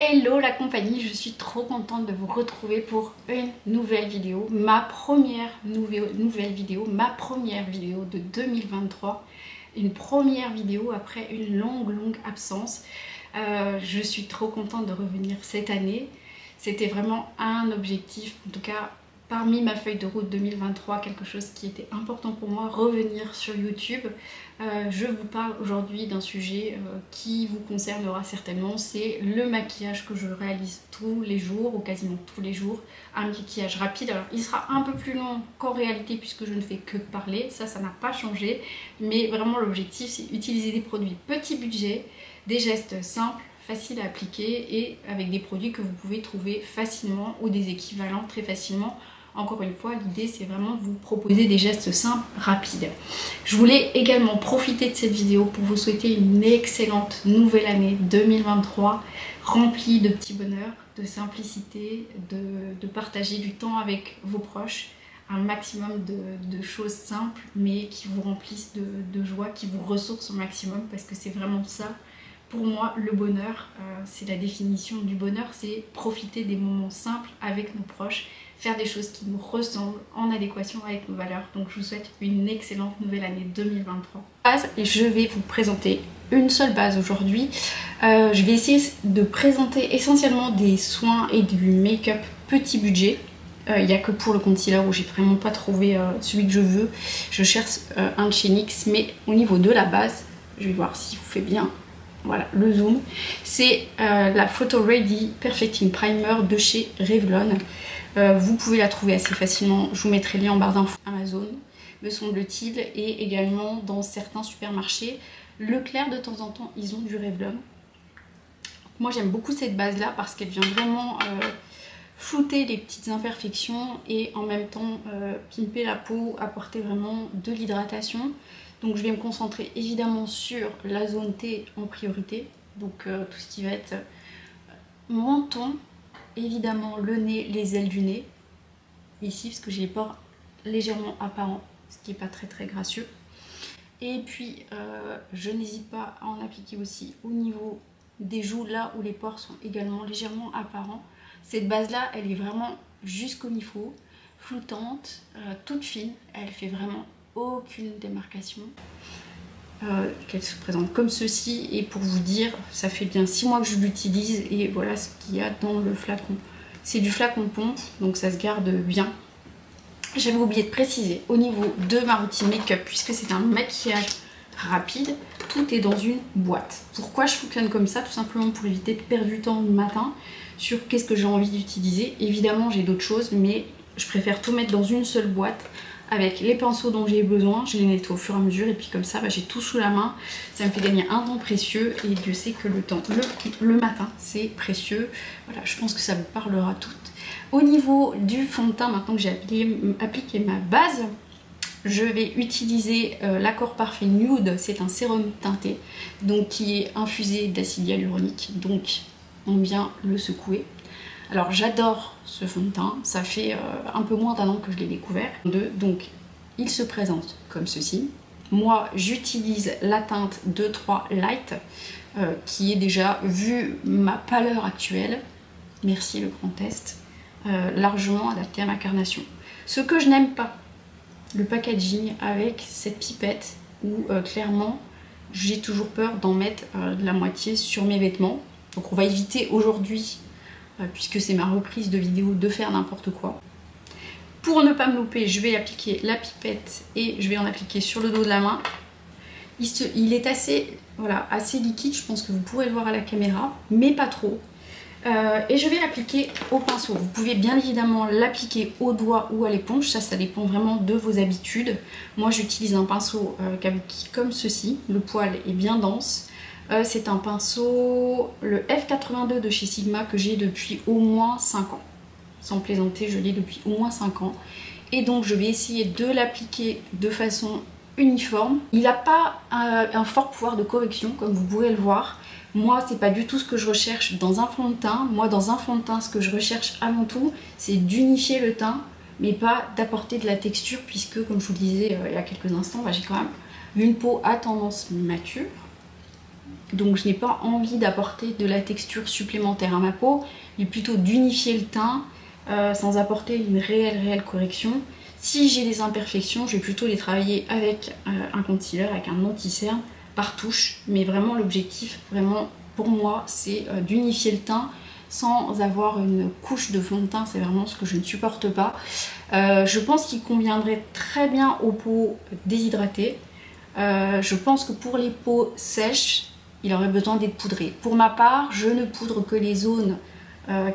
Hello la compagnie, je suis trop contente de vous retrouver pour une nouvelle vidéo, ma première vidéo de 2023, une première vidéo après une longue absence. Je suis trop contente de revenir cette année, c'était vraiment un objectif, en tout cas parmi ma feuille de route 2023, quelque chose qui était important pour moi, revenir sur YouTube. Je vous parle aujourd'hui d'un sujet qui vous concernera certainement, c'est le maquillage que je réalise tous les jours ou quasiment tous les jours, un maquillage rapide. Alors il sera un peu plus long qu'en réalité puisque je ne fais que parler, ça n'a pas changé, mais vraiment l'objectif c'est utiliser des produits petit budget, des gestes simples, faciles à appliquer et avec des produits que vous pouvez trouver facilement ou des équivalents très facilement. Encore une fois, l'idée c'est vraiment de vous proposer des gestes simples, rapides. Je voulais également profiter de cette vidéo pour vous souhaiter une excellente nouvelle année 2023, remplie de petits bonheurs, de simplicité, de partager du temps avec vos proches, un maximum de choses simples mais qui vous remplissent de joie, qui vous ressourcent au maximum parce que c'est vraiment ça. Pour moi, le bonheur, c'est la définition du bonheur, c'est profiter des moments simples avec nos proches, faire des choses qui nous ressemblent en adéquation avec nos valeurs. Donc je vous souhaite une excellente nouvelle année 2023. Et je vais vous présenter une seule base aujourd'hui. Je vais essayer de présenter essentiellement des soins et du make-up petit budget. Il n'y a que pour le concealer où j'ai vraiment pas trouvé celui que je veux. Je cherche un de chez NYX, mais au niveau de la base, je vais voir si vous fait bien. Voilà, le zoom, c'est la Photo Ready Perfecting Primer de chez Revlon. Vous pouvez la trouver assez facilement, je vous mettrai le lien en barre d'infos. Amazon, me semble-t-il, et également dans certains supermarchés. Leclerc, de temps en temps, ils ont du Revlon. Moi, j'aime beaucoup cette base-là parce qu'elle vient vraiment flouter les petites imperfections et en même temps pimper la peau, apporter vraiment de l'hydratation. Donc je vais me concentrer évidemment sur la zone T en priorité, donc tout ce qui va être menton, évidemment le nez, les ailes du nez, ici parce que j'ai les pores légèrement apparents, ce qui n'est pas très gracieux. Et puis je n'hésite pas à en appliquer aussi au niveau des joues, là où les pores sont également légèrement apparents. Cette base là, elle est vraiment juste comme il faut, floutante, toute fine, elle fait vraiment aucune démarcation, qu'elle se présente comme ceci. Et pour vous dire, ça fait bien 6 mois que je l'utilise et voilà ce qu'il y a dans le flacon. C'est du flacon pompe, donc ça se garde bien. J'avais oublié de préciser au niveau de ma routine make-up, puisque c'est un maquillage rapide, tout est dans une boîte. Pourquoi je fonctionne comme ça? Tout simplement pour éviter de perdre du temps le matin sur qu'est-ce que j'ai envie d'utiliser. Évidemment j'ai d'autres choses, mais je préfère tout mettre dans une seule boîte avec les pinceaux dont j'ai besoin. Je les nettoie au fur et à mesure et puis comme ça j'ai tout sous la main. Ça me fait gagner un temps précieux et Dieu sait que le temps, le matin c'est précieux. Voilà, je pense que ça vous parlera toutes. Au niveau du fond de teint, maintenant que j'ai appliqué ma base, je vais utiliser l'Accord Parfait Nude. C'est un sérum teinté donc qui est infusé d'acide hyaluronique, donc on vient le secouer. Alors j'adore ce fond de teint, ça fait un peu moins d'1 an que je l'ai découvert. Donc il se présente comme ceci. Moi j'utilise la teinte 2-3 Light qui est déjà, vu ma pâleur actuelle, merci le grand test, largement adapté à ma carnation. Ce que je n'aime pas, le packaging avec cette pipette où clairement j'ai toujours peur d'en mettre de la moitié sur mes vêtements. Donc on va éviter aujourd'hui, puisque c'est ma reprise de vidéo, de faire n'importe quoi. Pour ne pas me louper, je vais appliquer la pipette et je vais en appliquer sur le dos de la main. Il est assez, voilà, assez liquide, je pense que vous pourrez le voir à la caméra, mais pas trop. Et je vais l'appliquer au pinceau. Vous pouvez bien évidemment l'appliquer au doigt ou à l'éponge, ça dépend vraiment de vos habitudes. Moi j'utilise un pinceau comme ceci, le poil est bien dense. C'est un pinceau, le F82 de chez Sigma, que j'ai depuis au moins 5 ans. Sans plaisanter, je l'ai depuis au moins 5 ans. Et donc je vais essayer de l'appliquer de façon uniforme. Il n'a pas un fort pouvoir de correction, comme vous pouvez le voir. Moi, c'est pas du tout ce que je recherche dans un fond de teint. Moi, dans un fond de teint, ce que je recherche avant tout, c'est d'unifier le teint, mais pas d'apporter de la texture, puisque, comme je vous le disais il y a quelques instants, j'ai quand même une peau à tendance mature. Donc je n'ai pas envie d'apporter de la texture supplémentaire à ma peau, mais plutôt d'unifier le teint sans apporter une réelle correction. Si j'ai des imperfections, je vais plutôt les travailler avec un concealer, avec un anti-cerne par touche. Mais vraiment l'objectif, vraiment pour moi, c'est d'unifier le teint sans avoir une couche de fond de teint. C'est vraiment ce que je ne supporte pas. Je pense qu'il conviendrait très bien aux peaux déshydratées. Je pense que pour les peaux sèches, il aurait besoin d'être poudré. Pour ma part, je ne poudre que les zones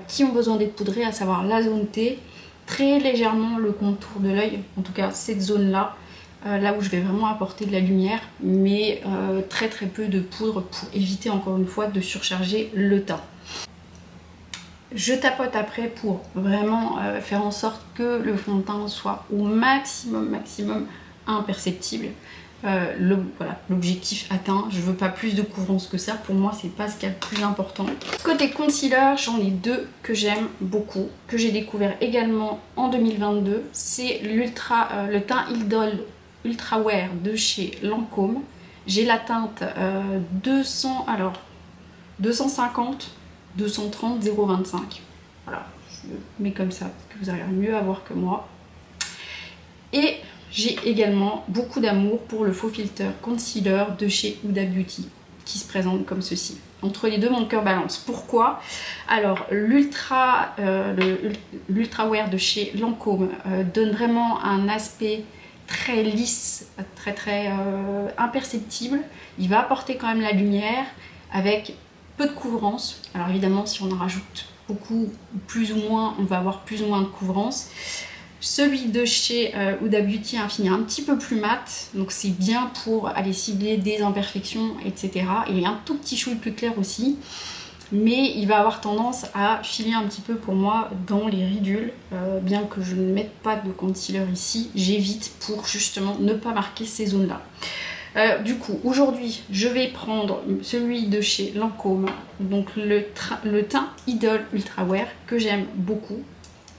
qui ont besoin d'être poudrées, à savoir la zone T, très légèrement le contour de l'œil, en tout cas cette zone-là, là où je vais vraiment apporter de la lumière, mais très peu de poudre pour éviter encore une fois de surcharger le teint. Je tapote après pour vraiment faire en sorte que le fond de teint soit au maximum imperceptible. Voilà, l'objectif atteint, je veux pas plus de couvrance que ça, pour moi c'est pas ce qu'il y a de plus important. Côté concealer, j'en ai deux que j'aime beaucoup, que j'ai découvert également en 2022, c'est le teint Idol Ultra Wear de chez Lancôme. J'ai la teinte 250, 230, 025, voilà, je le mets comme ça, parce que vous arrivez mieux à voir que moi. Et j'ai également beaucoup d'amour pour le faux filter concealer de chez Huda Beauty qui se présente comme ceci. Entre les deux, mon cœur balance. Pourquoi? Alors, l'Ultra Wear de chez Lancôme donne vraiment un aspect très lisse, très imperceptible. Il va apporter quand même la lumière avec peu de couvrance. Alors évidemment, si on en rajoute beaucoup, plus ou moins, on va avoir plus ou moins de couvrance. Celui de chez Huda Beauty a un fini un petit peu plus mat, donc c'est bien pour aller cibler des imperfections, etc. Il est un tout petit chouille plus clair aussi, mais il va avoir tendance à filer un petit peu pour moi dans les ridules. Bien que je ne mette pas de concealer ici, j'évite pour justement ne pas marquer ces zones-là. Du coup, aujourd'hui, je vais prendre celui de chez Lancôme, donc le teint Idol Ultra Wear, que j'aime beaucoup.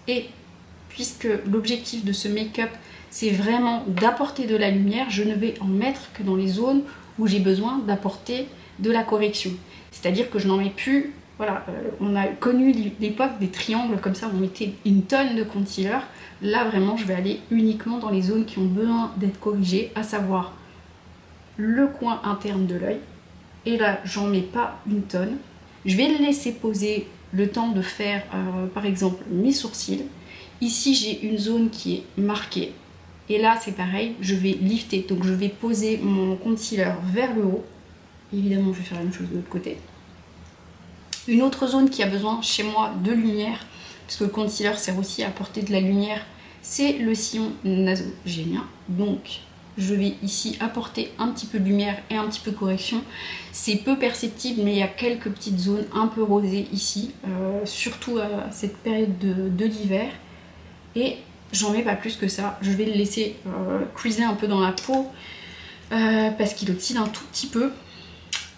Et puisque l'objectif de ce make-up, c'est vraiment d'apporter de la lumière, je ne vais en mettre que dans les zones où j'ai besoin d'apporter de la correction. C'est-à-dire que je n'en mets plus, voilà, on a connu l'époque des triangles comme ça, où on mettait une tonne de concealer. Là, vraiment, je vais aller uniquement dans les zones qui ont besoin d'être corrigées, à savoir le coin interne de l'œil. Et là, j'en mets pas une tonne. Je vais le laisser poser le temps de faire, par exemple, mes sourcils. Ici, j'ai une zone qui est marquée. Et là, c'est pareil, je vais lifter. Donc, je vais poser mon concealer vers le haut. Évidemment, je vais faire la même chose de l'autre côté. Une autre zone qui a besoin, chez moi, de lumière, parce que le concealer sert aussi à apporter de la lumière, c'est le sillon nasogénien. Donc, je vais ici apporter un petit peu de lumière et un petit peu de correction. C'est peu perceptible, mais il y a quelques petites zones un peu rosées ici, surtout à cette période de l'hiver. Et j'en mets pas plus que ça, je vais le laisser cuiser un peu dans la peau parce qu'il oxyde un tout petit peu,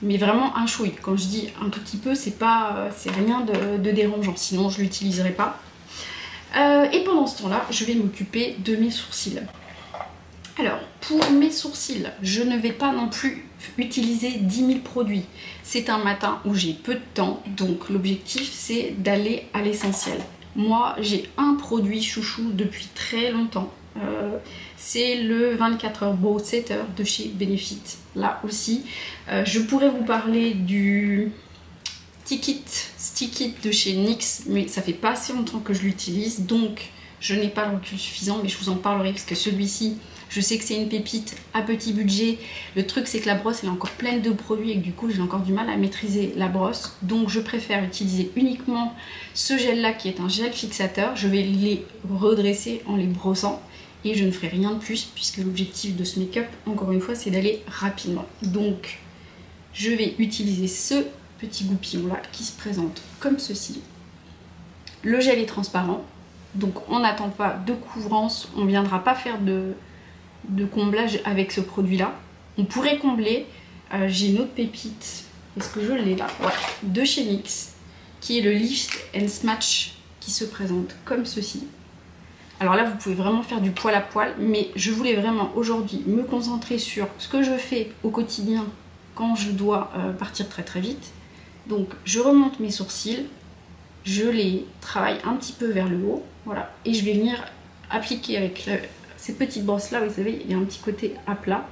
mais vraiment un chouï. Quand je dis un tout petit peu, c'est rien de dérangeant, sinon je l'utiliserai pas. Et pendant ce temps-là, je vais m'occuper de mes sourcils. Alors, pour mes sourcils, je ne vais pas non plus utiliser 10 000 produits. C'est un matin où j'ai peu de temps, donc l'objectif c'est d'aller à l'essentiel. Moi, j'ai un produit chouchou depuis très longtemps. C'est le 24 Heures Brow Setter de chez Benefit. Là aussi, je pourrais vous parler du Stick It de chez NYX, mais ça fait pas assez longtemps que je l'utilise, donc je n'ai pas le recul suffisant, mais je vous en parlerai parce que celui-ci, je sais que c'est une pépite à petit budget. Le truc, c'est que la brosse elle est encore pleine de produits et que du coup j'ai encore du mal à maîtriser la brosse, donc je préfère utiliser uniquement ce gel là qui est un gel fixateur. Je vais les redresser en les brossant et je ne ferai rien de plus puisque l'objectif de ce make-up, encore une fois, c'est d'aller rapidement. Donc je vais utiliser ce petit goupillon là qui se présente comme ceci. Le gel est transparent, donc on n'attend pas de couvrance, on ne viendra pas faire de comblage avec ce produit là. On pourrait combler, j'ai une autre pépite, est-ce que je l'ai là? Ouais, de chez NYX, qui est le Lift and Smudge, qui se présente comme ceci. Alors là vous pouvez vraiment faire du poil à poil, mais je voulais vraiment aujourd'hui me concentrer sur ce que je fais au quotidien quand je dois partir très très vite. Donc je remonte mes sourcils, je les travaille un petit peu vers le haut, voilà, et je vais venir appliquer avec ces petites brosses là, vous savez, il y a un petit côté à plat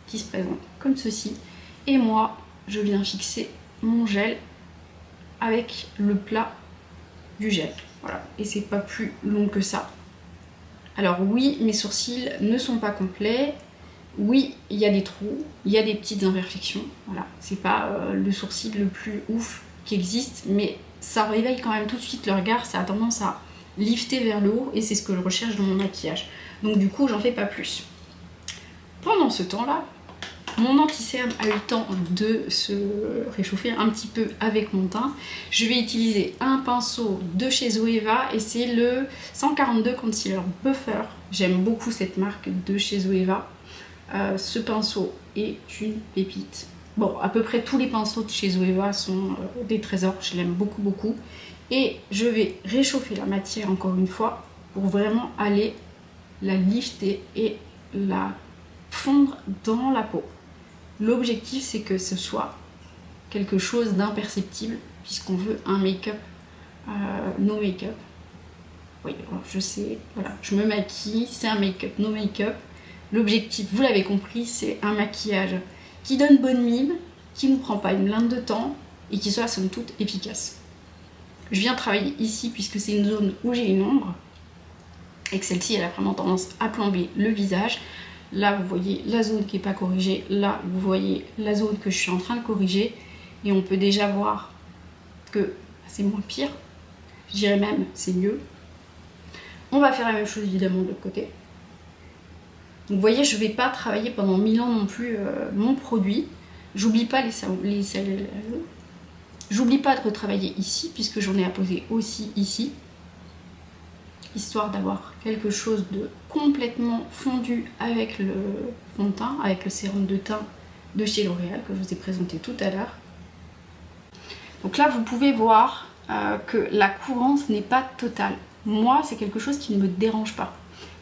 qui se présente comme ceci, et moi je viens fixer mon gel avec le plat du gel, voilà, et c'est pas plus long que ça. Alors oui, mes sourcils ne sont pas complets, oui, il y a des trous, il y a des petites imperfections, voilà, c'est pas le sourcil le plus ouf qui existe, mais ça réveille quand même tout de suite le regard, ça a tendance à lifter vers le haut et c'est ce que je recherche dans mon maquillage. Donc du coup, j'en fais pas plus. Pendant ce temps-là, mon anti-cerne a eu le temps de se réchauffer un petit peu avec mon teint. Je vais utiliser un pinceau de chez Zoeva et c'est le 142 Concealer Buffer. J'aime beaucoup cette marque de chez Zoeva. Ce pinceau est une pépite. Bon, à peu près tous les pinceaux de chez Zoeva sont des trésors, je l'aime beaucoup beaucoup. Et je vais réchauffer la matière encore une fois pour vraiment aller la lifter et la fondre dans la peau. L'objectif c'est que ce soit quelque chose d'imperceptible puisqu'on veut un make-up no make-up. Oui, alors je sais, voilà, je me maquille, c'est un make-up no make-up. L'objectif, vous l'avez compris, c'est un maquillage qui donne bonne mine, qui ne prend pas une blinde de temps et qui soit somme toute efficace. Je viens travailler ici puisque c'est une zone où j'ai une ombre et que celle-ci elle a vraiment tendance à plomber le visage. Là vous voyez la zone qui n'est pas corrigée, là vous voyez la zone que je suis en train de corriger et on peut déjà voir que c'est moins pire, je dirais même c'est mieux. On va faire la même chose évidemment de l'autre côté. Donc vous voyez, je ne vais pas travailler pendant 1000 ans non plus mon produit. J'oublie pas j'oublie pas de retravailler ici puisque j'en ai à poser aussi ici, histoire d'avoir quelque chose de complètement fondu avec le fond de teint, avec le sérum de teint de chez L'Oréal que je vous ai présenté tout à l'heure. Donc là vous pouvez voir que la couvrance n'est pas totale. Moi c'est quelque chose qui ne me dérange pas.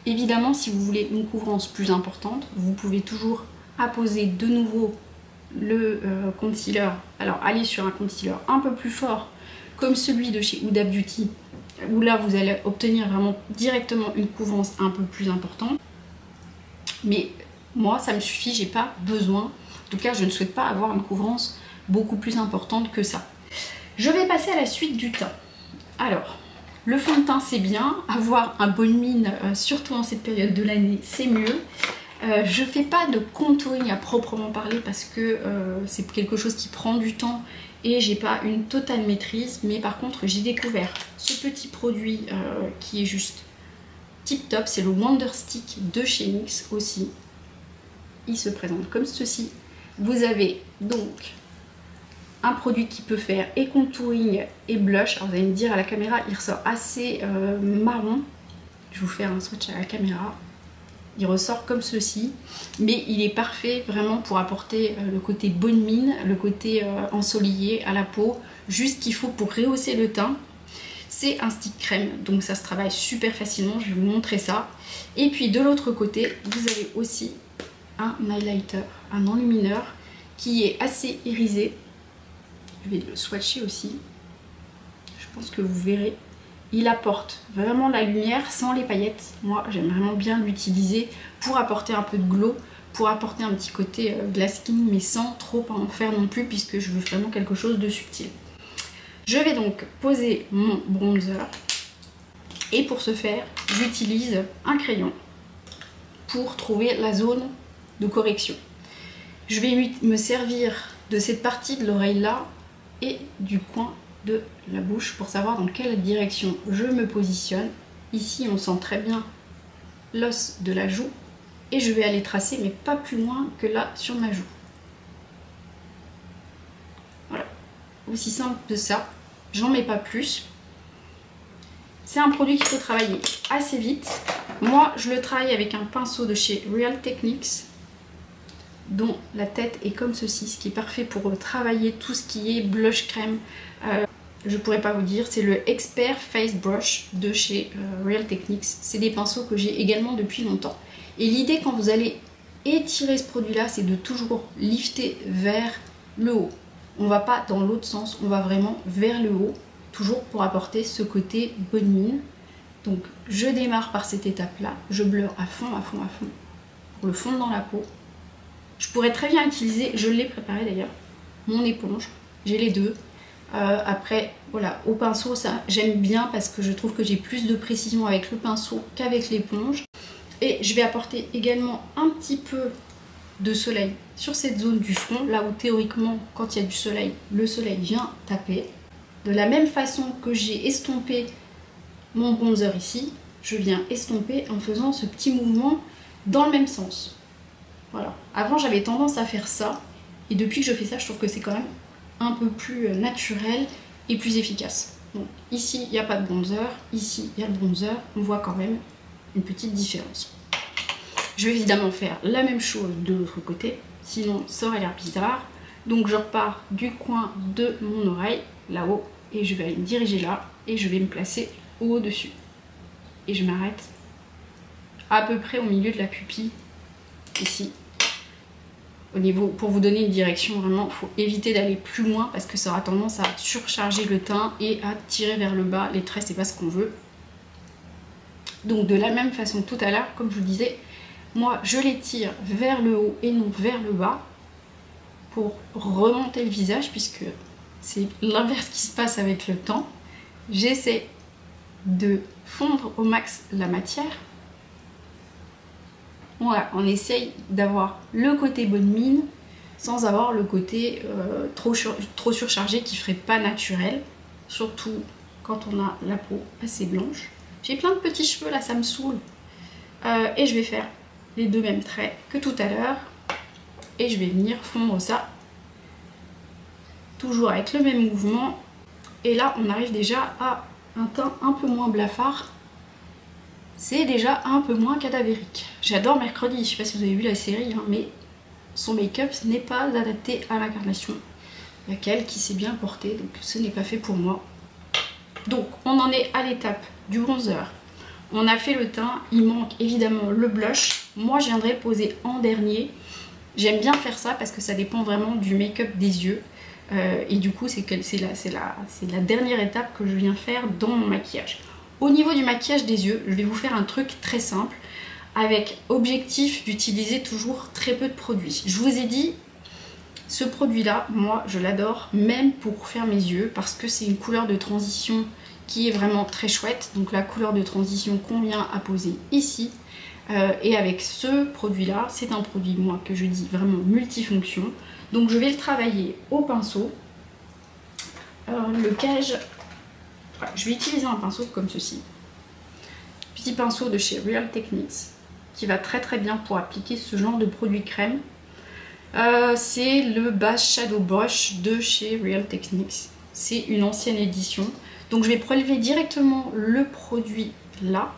Évidemment si vous voulez une couvrance plus importante, vous pouvez toujours apposer de nouveau le concealer. Alors allez sur un concealer un peu plus fort comme celui de chez Huda Beauty où là vous allez obtenir vraiment directement une couvrance un peu plus importante, mais moi ça me suffit, j'ai pas besoin, en tout cas je ne souhaite pas avoir une couvrance beaucoup plus importante que ça. Je vais passer à la suite du teint. Alors le fond de teint c'est bien, avoir un bonne mine surtout en cette période de l'année c'est mieux. Je fais pas de contouring à proprement parler parce que c'est quelque chose qui prend du temps et j'ai pas une totale maîtrise, mais par contre j'ai découvert ce petit produit qui est juste tip top, c'est le Wonder Stick de chez NYX aussi. Il se présente comme ceci. Vous avez donc un produit qui peut faire et contouring et blush. Alors vous allez me dire à la caméra il ressort assez marron. Je vais vous faire un swatch à la caméra. Il ressort comme ceci, mais il est parfait vraiment pour apporter le côté bonne mine, le côté ensoleillé à la peau, juste qu'il faut pour rehausser le teint. C'est un stick crème, donc ça se travaille super facilement, je vais vous montrer ça. Et puis de l'autre côté, vous avez aussi un highlighter, un enlumineur qui est assez irisé. Je vais le swatcher aussi, je pense que vous verrez. Il apporte vraiment la lumière sans les paillettes. Moi, j'aime vraiment bien l'utiliser pour apporter un peu de glow, pour apporter un petit côté glass skin, mais sans trop en faire non plus, puisque je veux vraiment quelque chose de subtil. Je vais donc poser mon bronzer. Et pour ce faire, j'utilise un crayon pour trouver la zone de correction. Je vais me servir de cette partie de l'oreille là et du coin de la bouche pour savoir dans quelle direction je me positionne. Ici on sent très bien l'os de la joue et je vais aller tracer mais pas plus loin que là sur ma joue. Voilà, aussi simple que ça, j'en mets pas plus. C'est un produit qu'il faut travailler assez vite. Moi je le travaille avec un pinceau de chez Real Techniques dont la tête est comme ceci, ce qui est parfait pour travailler tout ce qui est blush crème. Je pourrais pas vous dire, c'est le Expert Face Brush de chez Real Techniques. C'est des pinceaux que j'ai également depuis longtemps. Et l'idée quand vous allez étirer ce produit-là, c'est de toujours lifter vers le haut. On va pas dans l'autre sens, on va vraiment vers le haut, toujours pour apporter ce côté bonne mine. Donc je démarre par cette étape-là, je bleure à fond, pour le fondre dans la peau. Je pourrais très bien utiliser, je l'ai préparé d'ailleurs, mon éponge, j'ai les deux. Après, voilà, au pinceau, ça j'aime bien parce que je trouve que j'ai plus de précision avec le pinceau qu'avec l'éponge. Et je vais apporter également un petit peu de soleil sur cette zone du front, là où théoriquement, quand il y a du soleil, le soleil vient taper. De la même façon que j'ai estompé mon bronzer ici, je viens estomper en faisant ce petit mouvement dans le même sens. Voilà. Avant, j'avais tendance à faire ça, et depuis que je fais ça, je trouve que c'est quand même un peu plus naturel et plus efficace. Donc ici, il n'y a pas de bronzer, ici, il y a le bronzer, on voit quand même une petite différence. Je vais évidemment faire la même chose de l'autre côté, sinon ça aurait l'air bizarre. Donc je repars du coin de mon oreille, là-haut, et je vais aller me diriger là, et je vais me placer au-dessus. Et je m'arrête à peu près au milieu de la pupille, ici. Au niveau, pour vous donner une direction, vraiment, il faut éviter d'aller plus loin parce que ça aura tendance à surcharger le teint et à tirer vers le bas. Les traits, c'est pas ce qu'on veut. Donc de la même façon tout à l'heure, comme je vous disais, moi je les tire vers le haut et non vers le bas pour remonter le visage puisque c'est l'inverse qui se passe avec le temps. J'essaie de fondre au max la matière. Voilà, on essaye d'avoir le côté bonne mine sans avoir le côté trop surchargé qui ferait pas naturel, surtout quand on a la peau assez blanche. J'ai plein de petits cheveux là, ça me saoule. Et je vais faire les deux mêmes traits que tout à l'heure et je vais venir fondre ça toujours avec le même mouvement. Et là on arrive déjà à un teint un peu moins blafard. C'est déjà un peu moins cadavérique. J'adore Mercredi, je sais pas si vous avez vu la série, hein, mais son make-up n'est pas adapté à l'incarnation. Il y a qu'elle qui s'est bien portée, donc ce n'est pas fait pour moi. Donc on en est à l'étape du bronzer. On a fait le teint, il manque évidemment le blush. Moi je viendrai poser en dernier. J'aime bien faire ça parce que ça dépend vraiment du make-up des yeux. Et du coup c'est la dernière étape que je viens faire dans mon maquillage. Au niveau du maquillage des yeux, je vais vous faire un truc très simple avec objectif d'utiliser toujours très peu de produits. Je vous ai dit, ce produit là, moi je l'adore même pour faire mes yeux parce que c'est une couleur de transition qui est vraiment très chouette. Donc la couleur de transition qu'on vient à poser ici. Et avec ce produit là, c'est un produit moi que je dis vraiment multifonction. Donc je vais le travailler au pinceau. Lequel je vais utiliser un pinceau comme ceci. Petit pinceau de chez Real Techniques qui va très bien pour appliquer ce genre de produit crème. C'est le Base Shadow Brush de chez Real Techniques. C'est une ancienne édition. Donc je vais prélever directement le produit là.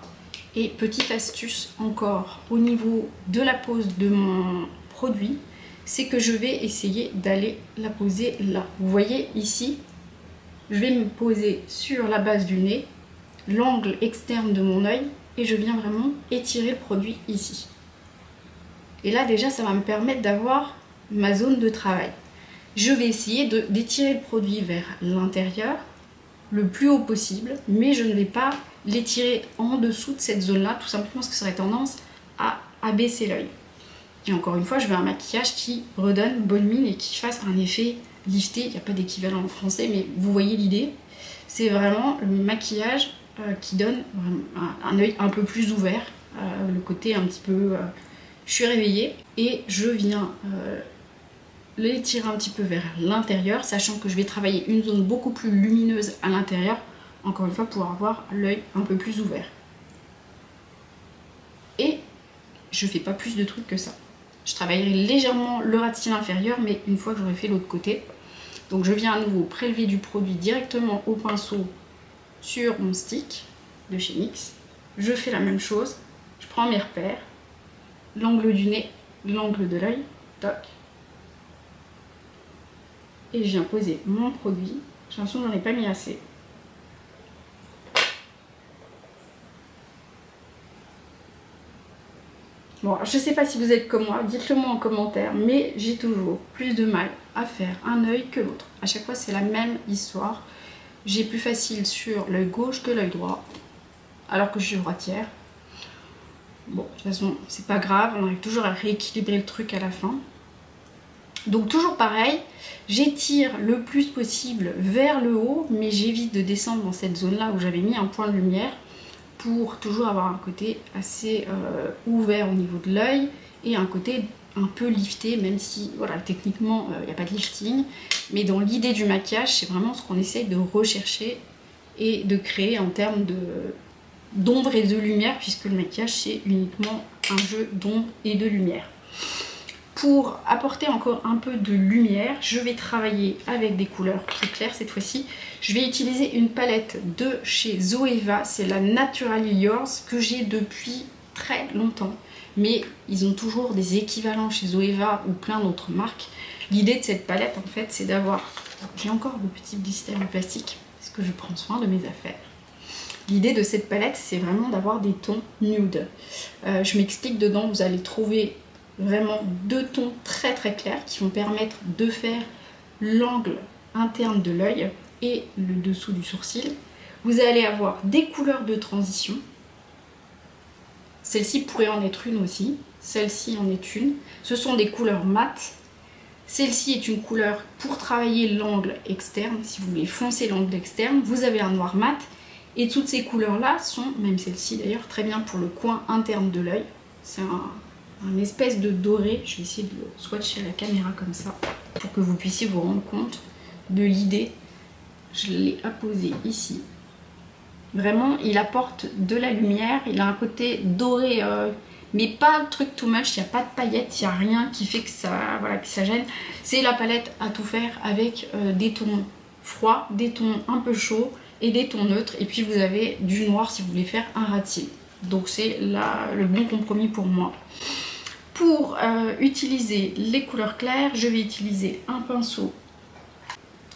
Et petite astuce encore au niveau de la pose de mon produit, c'est que je vais essayer d'aller la poser là. Vous voyez ici, je vais me poser sur la base du nez, l'angle externe de mon œil, et je viens vraiment étirer le produit ici. Et là déjà ça va me permettre d'avoir ma zone de travail. Je vais essayer d'étirer le produit vers l'intérieur le plus haut possible, mais je ne vais pas l'étirer en dessous de cette zone là, tout simplement parce que ça aurait tendance à abaisser l'œil. Et encore une fois, je veux un maquillage qui redonne bonne mine et qui fasse un effet lifté. Il n'y a pas d'équivalent en français, mais vous voyez l'idée. C'est vraiment le maquillage qui donne un œil un peu plus ouvert, le côté un petit peu je suis réveillée, et je viens l'étirer un petit peu vers l'intérieur, sachant que je vais travailler une zone beaucoup plus lumineuse à l'intérieur, encore une fois pour avoir l'œil un peu plus ouvert. Et je fais pas plus de trucs que ça. Je travaillerai légèrement le ras de cils inférieur, mais une fois que j'aurai fait l'autre côté. Donc je viens à nouveau prélever du produit directement au pinceau sur mon stick de chez NYX. Je fais la même chose, je prends mes repères, l'angle du nez, l'angle de l'œil, toc. Et je viens poser mon produit. J'ai l'impression que j'en ai pas mis assez. Bon, je sais pas si vous êtes comme moi, dites-le moi en commentaire, mais j'ai toujours plus de mal à faire un œil que l'autre. À chaque fois, c'est la même histoire. J'ai plus facile sur l'œil gauche que l'œil droit, alors que je suis droitière. Bon, de toute façon, c'est pas grave, on arrive toujours à rééquilibrer le truc à la fin. Donc toujours pareil, j'étire le plus possible vers le haut, mais j'évite de descendre dans cette zone-là où j'avais mis un point de lumière pour toujours avoir un côté assez ouvert au niveau de l'œil et un côté un peu lifté, même si voilà, techniquement il n'y a pas de lifting, mais dans l'idée du maquillage, c'est vraiment ce qu'on essaye de rechercher et de créer en termes d'ombre et de lumière, puisque le maquillage c'est uniquement un jeu d'ombre et de lumière. Pour apporter encore un peu de lumière, je vais travailler avec des couleurs plus claires cette fois-ci. Je vais utiliser une palette de chez Zoeva, c'est la Naturally Yours que j'ai depuis très longtemps. Mais ils ont toujours des équivalents chez Zoeva ou plein d'autres marques. L'idée de cette palette en fait c'est d'avoir... J'ai encore de petits blisters de plastique parce que je prends soin de mes affaires. L'idée de cette palette c'est vraiment d'avoir des tons nude. Je m'explique, dedans vous allez trouver vraiment deux tons très très clairs qui vont permettre de faire l'angle interne de l'œil et le dessous du sourcil. Vous allez avoir des couleurs de transition. Celle-ci pourrait en être une aussi. Celle-ci en est une. Ce sont des couleurs mates. Celle-ci est une couleur pour travailler l'angle externe. Si vous voulez foncer l'angle externe, vous avez un noir mat. Et toutes ces couleurs-là sont, même celle-ci d'ailleurs, très bien pour le coin interne de l'œil. C'est un espèce de doré. Je vais essayer de le swatcher à la caméra comme ça pour que vous puissiez vous rendre compte de l'idée. Je l'ai apposé ici. Vraiment, il apporte de la lumière. Il a un côté doré, mais pas le truc too much. Il n'y a pas de paillettes, il n'y a rien qui fait que ça, voilà, que ça gêne. C'est la palette à tout faire avec des tons froids, des tons un peu chauds et des tons neutres. Et puis vous avez du noir si vous voulez faire un rat de cils. Donc c'est le bon compromis pour moi. Pour utiliser les couleurs claires, je vais utiliser un pinceau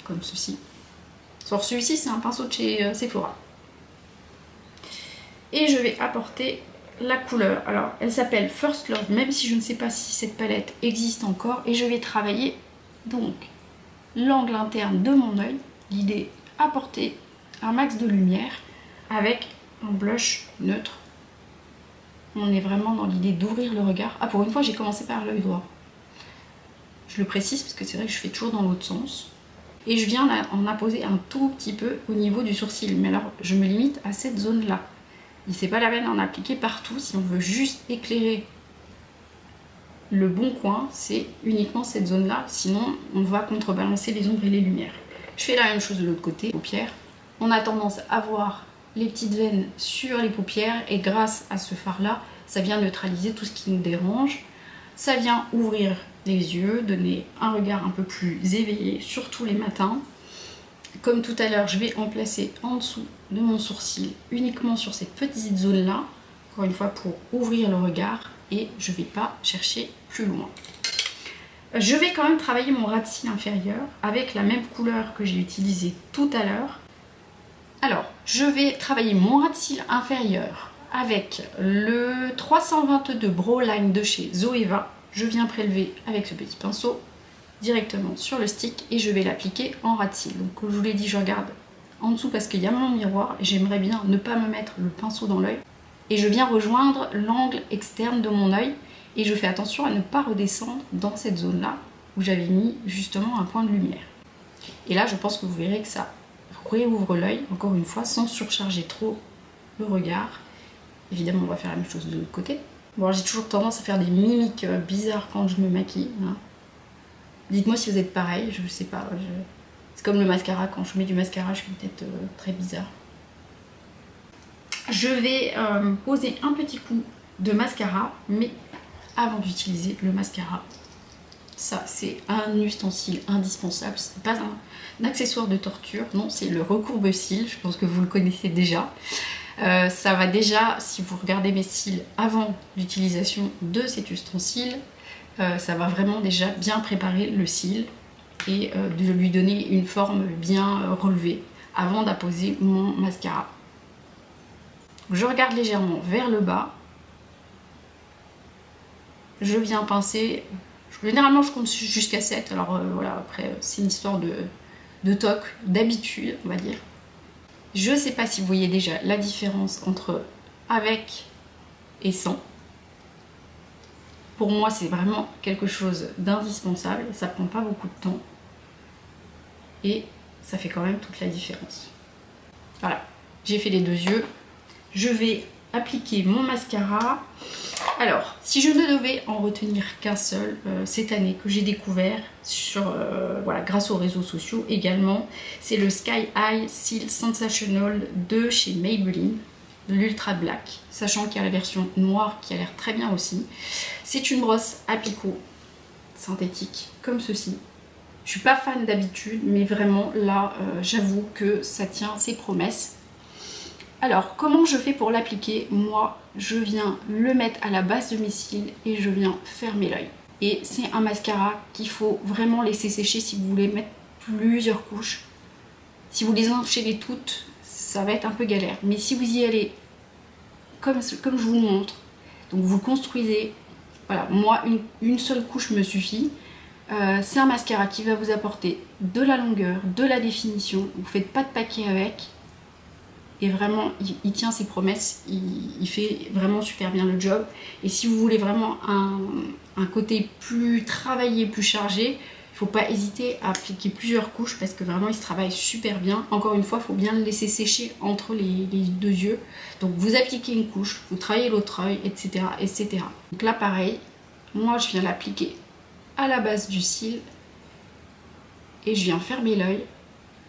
comme ceci. Alors celui-ci c'est un pinceau de chez Sephora. Et je vais apporter la couleur. Alors elle s'appelle First Love, même si je ne sais pas si cette palette existe encore. Et je vais travailler donc l'angle interne de mon œil. L'idée, apporter un max de lumière avec un blush neutre. On est vraiment dans l'idée d'ouvrir le regard. Ah, pour une fois j'ai commencé par l'œil droit. Je le précise parce que c'est vrai que je fais toujours dans l'autre sens. Et je viens en apposer un tout petit peu au niveau du sourcil. Mais alors je me limite à cette zone là. Il n'est pas la peine d'en appliquer partout. Si on veut juste éclairer le bon coin, c'est uniquement cette zone là. Sinon on va contrebalancer les ombres et les lumières. Je fais la même chose de l'autre côté, paupières. On a tendance à voir les petites veines sur les paupières et grâce à ce fard là, ça vient neutraliser tout ce qui nous dérange. Ça vient ouvrir les yeux, donner un regard un peu plus éveillé, surtout les matins. Comme tout à l'heure, je vais en placer en dessous de mon sourcil, uniquement sur cette petite zone là, encore une fois pour ouvrir le regard, et je ne vais pas chercher plus loin. Je vais quand même travailler mon ras de cils inférieur avec la même couleur que j'ai utilisée tout à l'heure. Alors, je vais travailler mon ras de cils inférieur avec le 322 Brow Line de chez Zoeva. Je viens prélever avec ce petit pinceau directement sur le stick et je vais l'appliquer en ras de cils. Donc comme je vous l'ai dit, je regarde en dessous parce qu'il y a mon miroir et j'aimerais bien ne pas me mettre le pinceau dans l'œil. Et je viens rejoindre l'angle externe de mon œil et je fais attention à ne pas redescendre dans cette zone là où j'avais mis justement un point de lumière. Et là je pense que vous verrez que ça réouvre l'œil, encore une fois, sans surcharger trop le regard. Évidemment on va faire la même chose de l'autre côté. Bon, j'ai toujours tendance à faire des mimiques bizarres quand je me maquille. Hein. Dites-moi si vous êtes pareil, je sais pas. C'est comme le mascara, quand je mets du mascara, je fais une tête très bizarre. Je vais poser un petit coup de mascara, mais avant d'utiliser le mascara, ça c'est un ustensile indispensable. Ce n'est pas un accessoire de torture, non, c'est le recourbe-cils. Je pense que vous le connaissez déjà. Ça va déjà, si vous regardez mes cils avant l'utilisation de cet ustensile, ça va vraiment déjà bien préparer le cil et de lui donner une forme bien relevée avant d'apposer mon mascara. Je regarde légèrement vers le bas je viens pincer. Généralement je compte jusqu'à 7, alors voilà, après c'est une histoire de toc, d'habitude on va dire. Je sais pas si vous voyez déjà la différence entre avec et sans. Pour moi c'est vraiment quelque chose d'indispensable, ça prend pas beaucoup de temps et ça fait quand même toute la différence. Voilà, j'ai fait les 2 yeux, je vais appliquer mon mascara. Alors, si je ne devais en retenir qu'un seul cette année que j'ai découvert sur, voilà, grâce aux réseaux sociaux également, c'est le Sky High Seal Sensational de chez Maybelline, l'Ultra Black, sachant qu'il y a la version noire qui a l'air très bien aussi. C'est une brosse à picot synthétique comme ceci. Je suis pas fan d'habitude, mais vraiment là, j'avoue que ça tient ses promesses. Alors, comment je fais pour l'appliquer? Moi, je viens le mettre à la base de mes cils et je viens fermer l'œil. Et c'est un mascara qu'il faut vraiment laisser sécher si vous voulez mettre plusieurs couches. Si vous les enchaînez toutes, ça va être un peu galère. Mais si vous y allez comme je vous montre, donc vous construisez, voilà, moi une seule couche me suffit. C'est un mascara qui va vous apporter de la longueur, de la définition. Vous ne faites pas de paquet avec. Et vraiment, il tient ses promesses, il fait vraiment super bien le job. Et si vous voulez vraiment un côté plus travaillé, plus chargé, il ne faut pas hésiter à appliquer plusieurs couches parce que vraiment il se travaille super bien. Encore une fois, il faut bien le laisser sécher entre les 2 yeux. Donc vous appliquez une couche, vous travaillez l'autre œil, etc., etc. Donc là pareil, moi je viens l'appliquer à la base du cil et je viens fermer l'œil.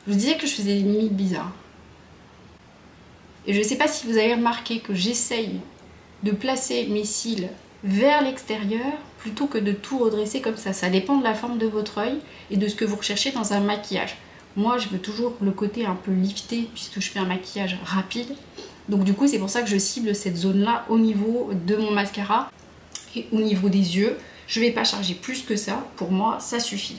Je vous disais que je faisais des mimiques bizarres. Et je ne sais pas si vous avez remarqué que j'essaye de placer mes cils vers l'extérieur plutôt que de tout redresser comme ça. Ça dépend de la forme de votre œil et de ce que vous recherchez dans un maquillage. Moi, je veux toujours le côté un peu lifté puisque je fais un maquillage rapide. Donc du coup, c'est pour ça que je cible cette zone-là au niveau de mon mascara et au niveau des yeux. Je ne vais pas charger plus que ça. Pour moi, ça suffit.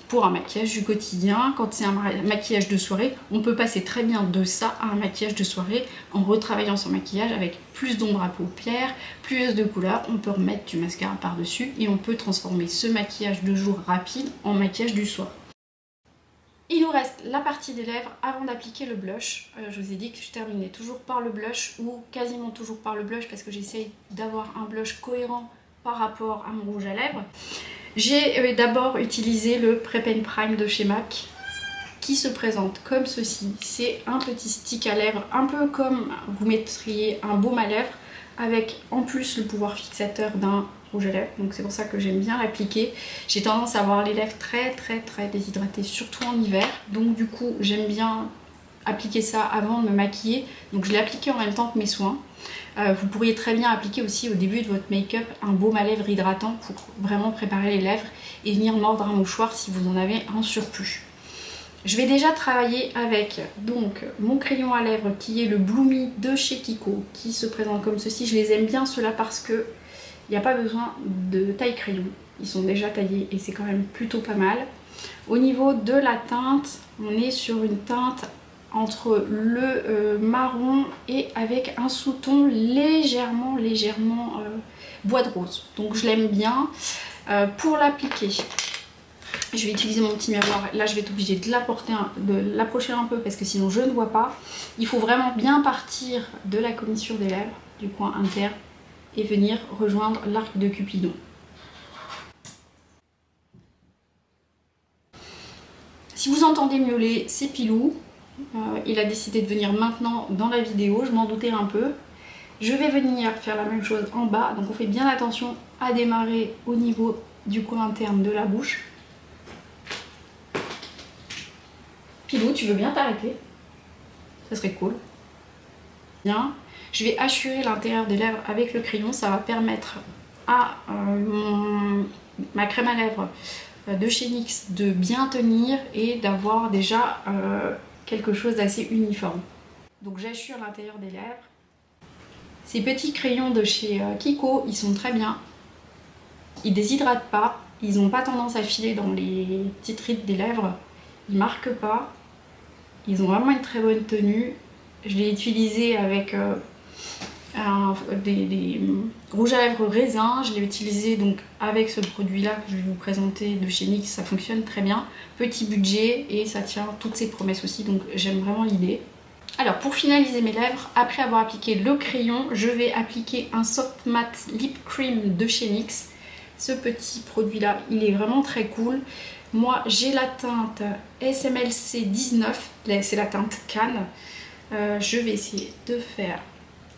Pour un maquillage du quotidien, quand c'est un maquillage de soirée, on peut passer très bien de ça à un maquillage de soirée en retravaillant son maquillage avec plus d'ombre à paupières, plus de couleurs. On peut remettre du mascara par-dessus et on peut transformer ce maquillage de jour rapide en maquillage du soir. Il nous reste la partie des lèvres avant d'appliquer le blush. Je vous ai dit que je terminais toujours par le blush ou quasiment toujours par le blush parce que j'essaye d'avoir un blush cohérent par rapport à mon rouge à lèvres. J'ai d'abord utilisé le Prep and Prime de chez MAC qui se présente comme ceci. C'est un petit stick à lèvres, un peu comme vous mettriez un baume à lèvres avec en plus le pouvoir fixateur d'un rouge à lèvres. Donc c'est pour ça que j'aime bien l'appliquer. J'ai tendance à avoir les lèvres très déshydratées, surtout en hiver. Donc du coup j'aime bien appliquer ça avant de me maquiller. Donc je l'ai appliqué en même temps que mes soins. Vous pourriez très bien appliquer aussi au début de votre make-up un baume à lèvres hydratant pour vraiment préparer les lèvres et venir mordre un mouchoir si vous en avez un surplus. Je vais déjà travailler avec donc mon crayon à lèvres qui est le Bloomy de chez Kiko qui se présente comme ceci. Je les aime bien ceux-là parce que il n'y a pas besoin de taille crayon. Ils sont déjà taillés et c'est quand même plutôt pas mal. Au niveau de la teinte, on est sur une teinte entre le marron et avec un sous-ton légèrement bois de rose. Donc je l'aime bien. Pour l'appliquer, je vais utiliser mon petit miroir. Là je vais être obligée de l'approcher un peu parce que sinon je ne vois pas. Il faut vraiment bien partir de la commissure des lèvres, du coin interne, et venir rejoindre l'arc de Cupidon. Si vous entendez miauler, c'est Pilou. Il a décidé de venir maintenant dans la vidéo, je m'en doutais un peu. Je vais venir faire la même chose en bas, donc on fait bien attention à démarrer au niveau du coin interne de la bouche. Pilou, tu veux bien t'arrêter? Ça serait cool. Bien, je vais assurer l'intérieur des lèvres avec le crayon, ça va permettre à ma crème à lèvres de chez NYX de bien tenir et d'avoir déjà quelque chose d'assez uniforme. Donc j'assure l'intérieur des lèvres. Ces petits crayons de chez Kiko, ils sont très bien. Ils déshydratent pas, ils n'ont pas tendance à filer dans les petites rides des lèvres. Ils marquent pas. Ils ont vraiment une très bonne tenue. Je l'ai utilisé avec des rouges à lèvres raisin. Je l'ai utilisé donc avec ce produit là que je vais vous présenter de chez NYX. Ça fonctionne très bien, petit budget et ça tient toutes ses promesses aussi, donc j'aime vraiment l'idée. Alors pour finaliser mes lèvres, après avoir appliqué le crayon, je vais appliquer un Soft Matte Lip Cream de chez NYX. Ce petit produit là, il est vraiment très cool. Moi j'ai la teinte SMLC 19, c'est la teinte Cannes. Je vais essayer de faire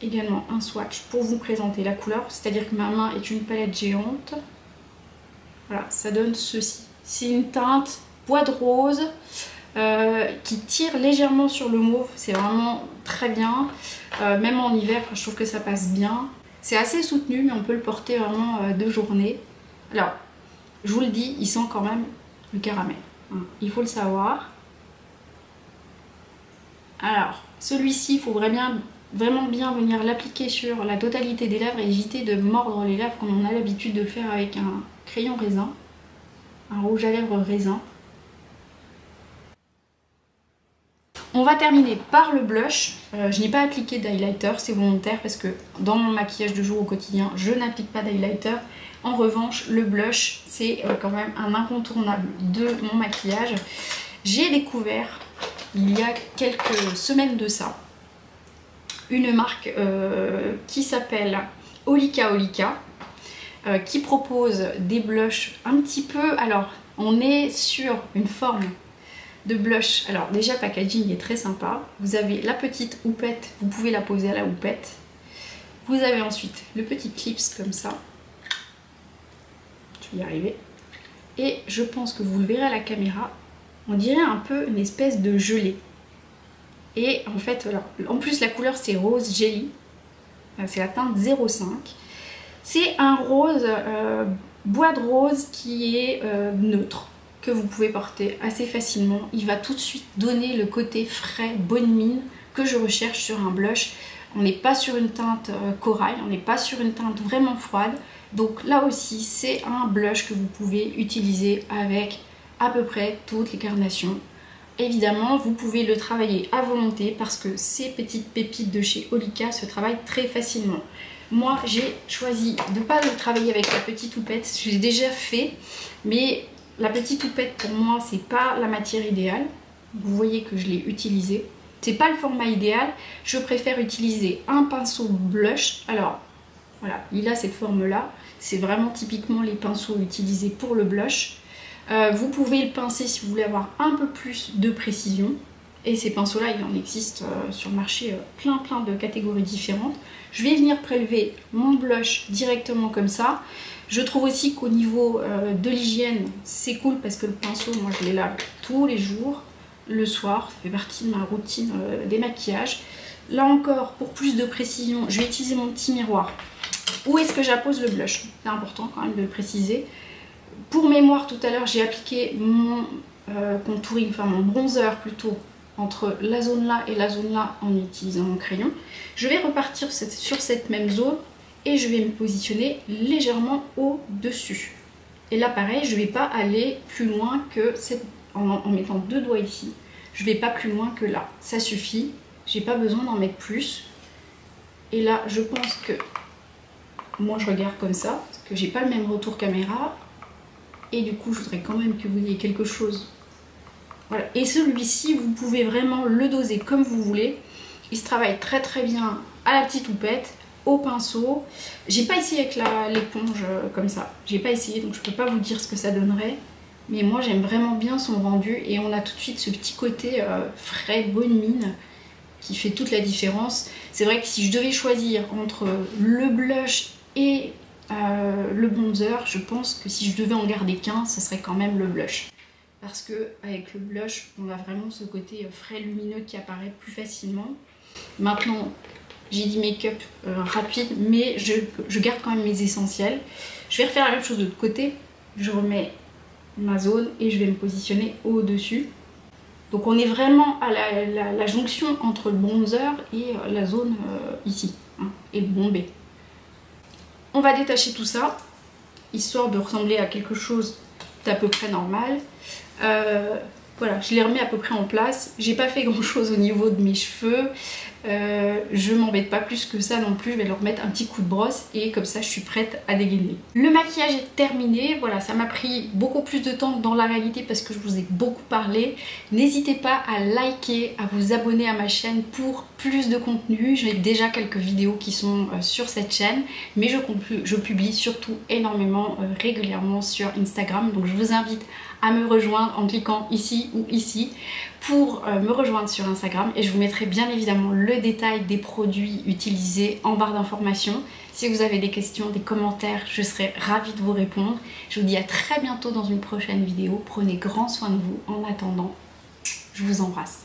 également un swatch pour vous présenter la couleur, c'est-à-dire que ma main est une palette géante. Voilà, ça donne ceci. C'est une teinte bois de rose qui tire légèrement sur le mauve, c'est vraiment très bien. Même en hiver, je trouve que ça passe bien. C'est assez soutenu, mais on peut le porter vraiment de journée. Alors, je vous le dis, il sent quand même le caramel, hein, il faut le savoir. Alors, celui-ci, il faut vraiment bien venir l'appliquer sur la totalité des lèvres et éviter de mordre les lèvres comme on a l'habitude de le faire avec un crayon raisin, un rouge à lèvres raisin. On va terminer par le blush. Je n'ai pas appliqué d'highlighter, c'est volontaire parce que dans mon maquillage de jour au quotidien, je n'applique pas d'highlighter. En revanche, le blush, c'est quand même un incontournable de mon maquillage. J'ai découvert, il y a quelques semaines de ça, une marque qui s'appelle Olika Olika, qui propose des blushs un petit peu... Alors, on est sur une forme de blush. Alors déjà, packaging est très sympa. Vous avez la petite houppette, vous pouvez la poser à la houppette. Vous avez ensuite le petit clips comme ça. Je vais y arriver. Et je pense que vous le verrez à la caméra, on dirait un peu une espèce de gelée. Et en fait, voilà. En plus la couleur c'est rose jelly. C'est la teinte 05. C'est un rose, bois de rose qui est neutre, que vous pouvez porter assez facilement. Il va tout de suite donner le côté frais, bonne mine que je recherche sur un blush. On n'est pas sur une teinte corail, on n'est pas sur une teinte vraiment froide. Donc là aussi, c'est un blush que vous pouvez utiliser avec à peu près toutes les carnations. Évidemment, vous pouvez le travailler à volonté parce que ces petites pépites de chez Olika se travaillent très facilement. Moi, j'ai choisi de ne pas le travailler avec la petite houppette. Je l'ai déjà fait, mais la petite houppette pour moi c'est pas la matière idéale. Vous voyez que je l'ai utilisée. C'est pas le format idéal. Je préfère utiliser un pinceau blush. Alors voilà, il a cette forme là. C'est vraiment typiquement les pinceaux utilisés pour le blush. Vous pouvez le pincer si vous voulez avoir un peu plus de précision. Et ces pinceaux là, il en existe sur le marché plein de catégories différentes. Je vais venir prélever mon blush directement comme ça. Je trouve aussi qu'au niveau de l'hygiène, c'est cool parce que le pinceau, moi je les lave tous les jours, le soir, ça fait partie de ma routine des maquillages. Là encore, pour plus de précision, je vais utiliser mon petit miroir. Où est-ce que j'appose le blush? C'est important quand même de le préciser. Pour mémoire, tout à l'heure, j'ai appliqué mon contouring, enfin mon bronzer plutôt, entre la zone là et la zone là en utilisant mon crayon. Je vais repartir sur cette même zone et je vais me positionner légèrement au-dessus. Et là pareil, je ne vais pas aller plus loin que en mettant deux doigts ici. Je ne vais pas plus loin que là. Ça suffit, j'ai pas besoin d'en mettre plus. Et là, je pense que moi je regarde comme ça, parce que j'ai pas le même retour caméra. Et du coup, je voudrais quand même que vous ayez quelque chose. Voilà. Et celui-ci, vous pouvez vraiment le doser comme vous voulez. Il se travaille très bien à la petite houppette, au pinceau. J'ai pas essayé avec l'éponge comme ça. J'ai pas essayé, donc je peux pas vous dire ce que ça donnerait. Mais moi, j'aime vraiment bien son rendu. Et on a tout de suite ce petit côté frais, bonne mine, qui fait toute la différence. C'est vrai que si je devais choisir entre le blush et le bronzer, je pense que si je devais en garder qu'un, ça serait quand même le blush. Parce que avec le blush, on a vraiment ce côté frais lumineux qui apparaît plus facilement. Maintenant, j'ai dit make-up rapide, mais je garde quand même mes essentiels. Je vais refaire la même chose de l'autre côté. Je remets ma zone et je vais me positionner au-dessus. Donc on est vraiment à la jonction entre le bronzer et la zone ici, hein, et le bombé. On va détacher tout ça, histoire de ressembler à quelque chose d'à peu près normal. Voilà, je les remets à peu près en place. J'ai pas fait grand chose au niveau de mes cheveux. Je m'embête pas plus que ça non plus, je vais leur mettre un petit coup de brosse et comme ça je suis prête à dégainer. Le maquillage est terminé, voilà, ça m'a pris beaucoup plus de temps que dans la réalité parce que je vous ai beaucoup parlé. N'hésitez pas à liker, à vous abonner à ma chaîne pour plus de contenu. J'ai déjà quelques vidéos qui sont sur cette chaîne, mais je publie surtout énormément régulièrement sur Instagram, donc je vous invite à me rejoindre en cliquant ici ou ici pour me rejoindre sur Instagram, et je vous mettrai bien évidemment le détail des produits utilisés en barre d'informations. Si vous avez des questions, des commentaires, je serai ravie de vous répondre. Je vous dis à très bientôt dans une prochaine vidéo. Prenez grand soin de vous. En attendant, je vous embrasse.